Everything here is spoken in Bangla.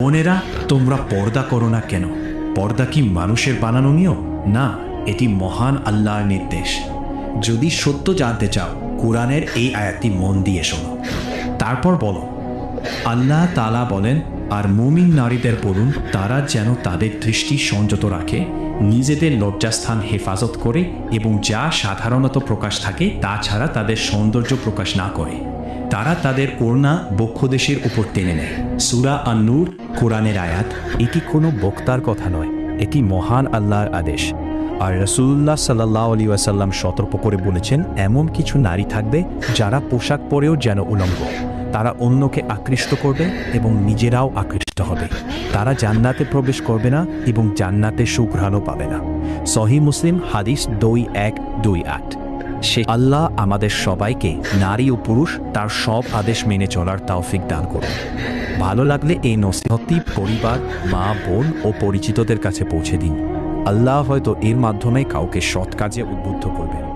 বোনেরা, তোমরা পর্দা করো না কেন? পর্দা কি মানুষের বানানো নিয়ম? না, এটি মহান আল্লাহর নির্দেশ। যদি সত্য জানতে চাও, কোরআনের এই আয়াতটি মন দিয়ে শোনো, তারপর বলো। আল্লাহ তাআলা বলেন, আর মুমিন নারীদের বলুন, তারা যেন তাদের দৃষ্টি সংযত রাখে, নিজেদের লজ্জাস্থান হেফাজত করে এবং যা সাধারণত প্রকাশ থাকে তা ছাড়া তাদের সৌন্দর্য প্রকাশ না করে। তারা তাদের ওড়না বক্ষদেশের উপর টেনে নেয়। সূরা আন-নূর, কোরআনের আয়াত। এটি কোনো বক্তার কথা নয়, এটি মহান আল্লাহর আদেশ। আর রাসূলুল্লাহ সাল্লাল্লাহু আলাইহি ওয়াসাল্লাম সতর্ক করে বলেছেন, এমন কিছু নারী থাকবে যারা পোশাক পরেও যেন উলঙ্গ। তারা অন্যকে আকৃষ্ট করবে এবং নিজেরাও আকৃষ্ট হবে। তারা জান্নাতে প্রবেশ করবে না এবং জান্নাতে সুঘ্রাণও পাবে না। সহিহ মুসলিম হাদিস 2128। সে আল্লাহ আমাদের সবাইকে, নারী ও পুরুষ, তার সব আদেশ মেনে চলার তৌফিক দান করুন। ভালো লাগলে এই নসিহতটি পরিবার, মা, বোন ও পরিচিতদের কাছে পৌঁছে দিন। আল্লাহ হয়তো এর মাধ্যমে কাউকে সৎ কাজে উদ্বুদ্ধ করবেন।